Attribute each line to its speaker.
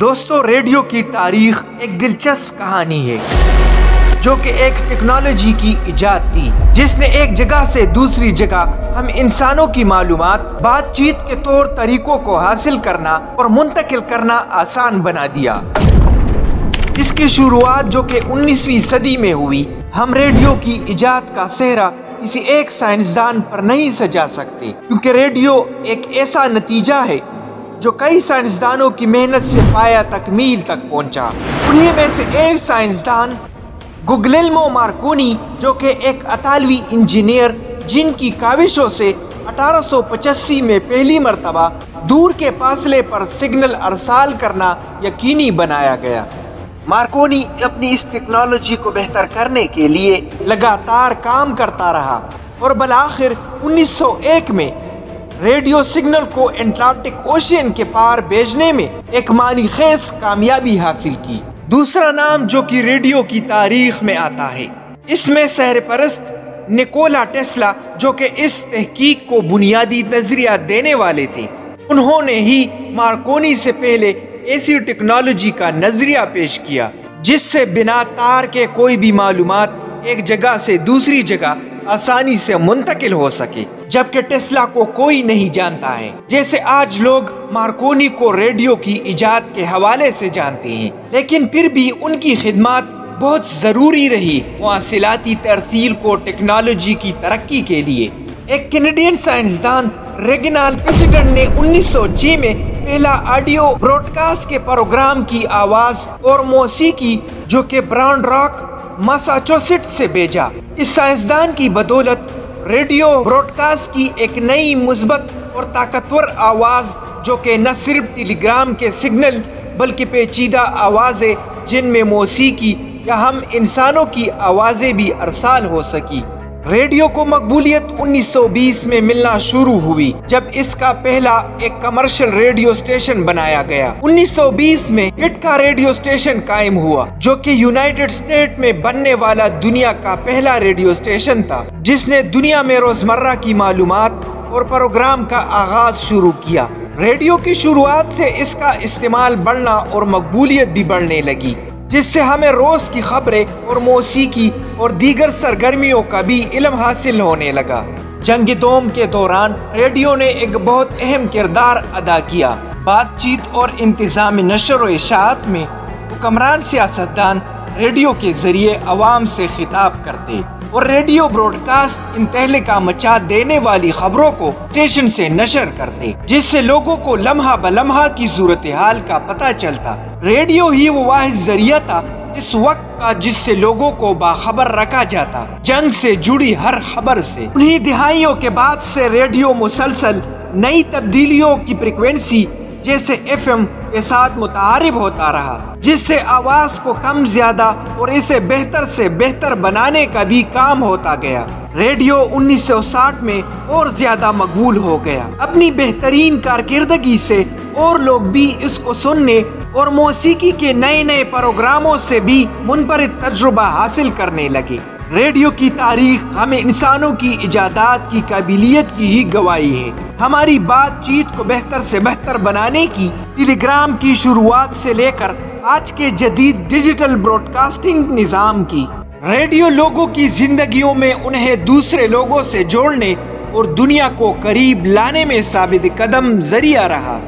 Speaker 1: دوستو، ریڈیو کی تاریخ ایک دلچسپ کہانی ہے جو کہ ایک ٹیکنالوجی کی ایجاد تھی جس نے ایک جگہ سے دوسری جگہ ہم انسانوں کی معلومات، بات چیت کے طور طریقوں کو حاصل کرنا اور منتقل کرنا آسان بنا دیا۔ اس کی شروعات جو کہ 19ویں صدی میں ہوئی۔ ہم ریڈیو کی ایجاد کا سہرا کسی ایک سائنسدان پر نہیں سجا سکتے، کیونکہ ریڈیو ایک ایسا نتیجہ ہے جو کئی سائنسدانوں کی محنت سے پایا تکمیل تک پہنچا۔ انہیں میں سے ایک سائنسدان گوگلیلمو مارکونی، جو کہ ایک اطالوی انجینئر جن کی کاوشوں سے 1885 میں پہلی مرتبہ دور کے فاصلے پر سگنل ارسال کرنا یقینی بنایا گیا۔ مارکونی اپنی اس ٹیکنالوجی کو بہتر کرنے کے لیے لگاتار کام کرتا رہا اور بالآخر 1901 میں ریڈیو سگنل کو انٹلانٹک اوشین کے پار بھیجنے میں ایک معنی خیز کامیابی حاصل کی۔ دوسرا نام جو کہ ریڈیو کی تاریخ میں آتا ہے، اس میں شہر پرست نکولا ٹیسلا، جو کہ اس تحقیق کو بنیادی نظریہ دینے والے تھے، انہوں نے ہی مارکونی سے پہلے ایسی ٹیکنالوجی کا نظریہ پیش کیا جس سے بنا تار کے کوئی بھی معلومات ایک جگہ سے دوسری جگہ آسانی سے منتقل ہو سکے، جبکہ ٹیسلا کو کوئی نہیں جانتا ہے۔ جیسے آج لوگ مارکونی کو ریڈیو کی ایجاد کے حوالے سے جانتے ہیں، لیکن پھر بھی ان کی خدمات بہت ضروری رہی مواصلاتی ترسیل کو ٹیکنالوجی کی ترقی کے لیے۔ ایک کینیڈین سائنسدان ریگنالڈ پیسٹن نے 1906 میں پہلا آڈیو براڈ کاسٹ کے پروگرام کی آواز اور موسیقی جو کہ برانڈ راک، ماساچوسیٹس سے بھیجا۔ اس سائنسدان کی بدولت ریڈیو براڈ کاسٹ کی ایک نئی مثبت اور طاقتور آواز، جو کہ نہ صرف ٹیلی گرام کے سگنل بلکہ پیچیدہ آوازیں جن میں موسیقی یا ہم انسانوں کی آوازیں بھی ارسال ہو سکی۔ ریڈیو کو مقبولیت 1920 میں ملنا شروع ہوئی جب اس کا پہلا ایک کمرشل ریڈیو اسٹیشن بنایا گیا۔ 1920 میں ہٹ کا ریڈیو اسٹیشن قائم ہوا جو کہ یونائٹڈ اسٹیٹ میں بننے والا دنیا کا پہلا ریڈیو اسٹیشن تھا، جس نے دنیا میں روزمرہ کی معلومات اور پروگرام کا آغاز شروع کیا۔ ریڈیو کی شروعات سے اس کا استعمال بڑھنا اور مقبولیت بھی بڑھنے لگی، جس سے ہمیں روز کی خبریں اور موسیقی اور دیگر سرگرمیوں کا بھی علم حاصل ہونے لگا۔ جنگ دوم کے دوران ریڈیو نے ایک بہت اہم کردار ادا کیا۔ بات چیت اور انتظام نشر و اشاعت میں حکمران سیاستدان ریڈیو کے ذریعے عوام سے خطاب کرتے اور ریڈیو براڈ کاسٹ ان تہلکہ مچا دینے والی خبروں کو اسٹیشن سے نشر کرتے، جس سے لوگوں کو لمحہ بلمحہ کی صورتحال کا پتہ چلتا۔ ریڈیو ہی وہ واحد ذریعہ تھا اس وقت کا جس سے لوگوں کو باخبر رکھا جاتا، جنگ سے جڑی ہر خبر سے۔ انہی دہائیوں کے بعد سے ریڈیو مسلسل نئی تبدیلیوں کی فریکوینسی جیسے FM کے ساتھ متعارف ہوتا رہا، جس سے آواز کو کم زیادہ اور اسے بہتر سے بہتر بنانے کا بھی کام ہوتا گیا۔ ریڈیو 1960 میں اور زیادہ مقبول ہو گیا۔ اپنی بہترین کارکردگی سے اور لوگ بھی اس کو سننے اور موسیقی کے نئے نئے پروگراموں سے بھی منفرد تجربہ حاصل کرنے لگے۔ ریڈیو کی تاریخ ہمیں انسانوں کی ایجادات کی قابلیت کی ہی گواہی ہے۔ ہماری بات چیت کو بہتر سے بہتر بنانے کی ٹیلی گرام کی شروعات سے لے کر آج کے جدید ڈیجیٹل براڈ کاسٹنگ نظام کی، ریڈیو لوگوں کی زندگیوں میں انہیں دوسرے لوگوں سے جوڑنے اور دنیا کو قریب لانے میں ثابت قدم ذریعہ رہا۔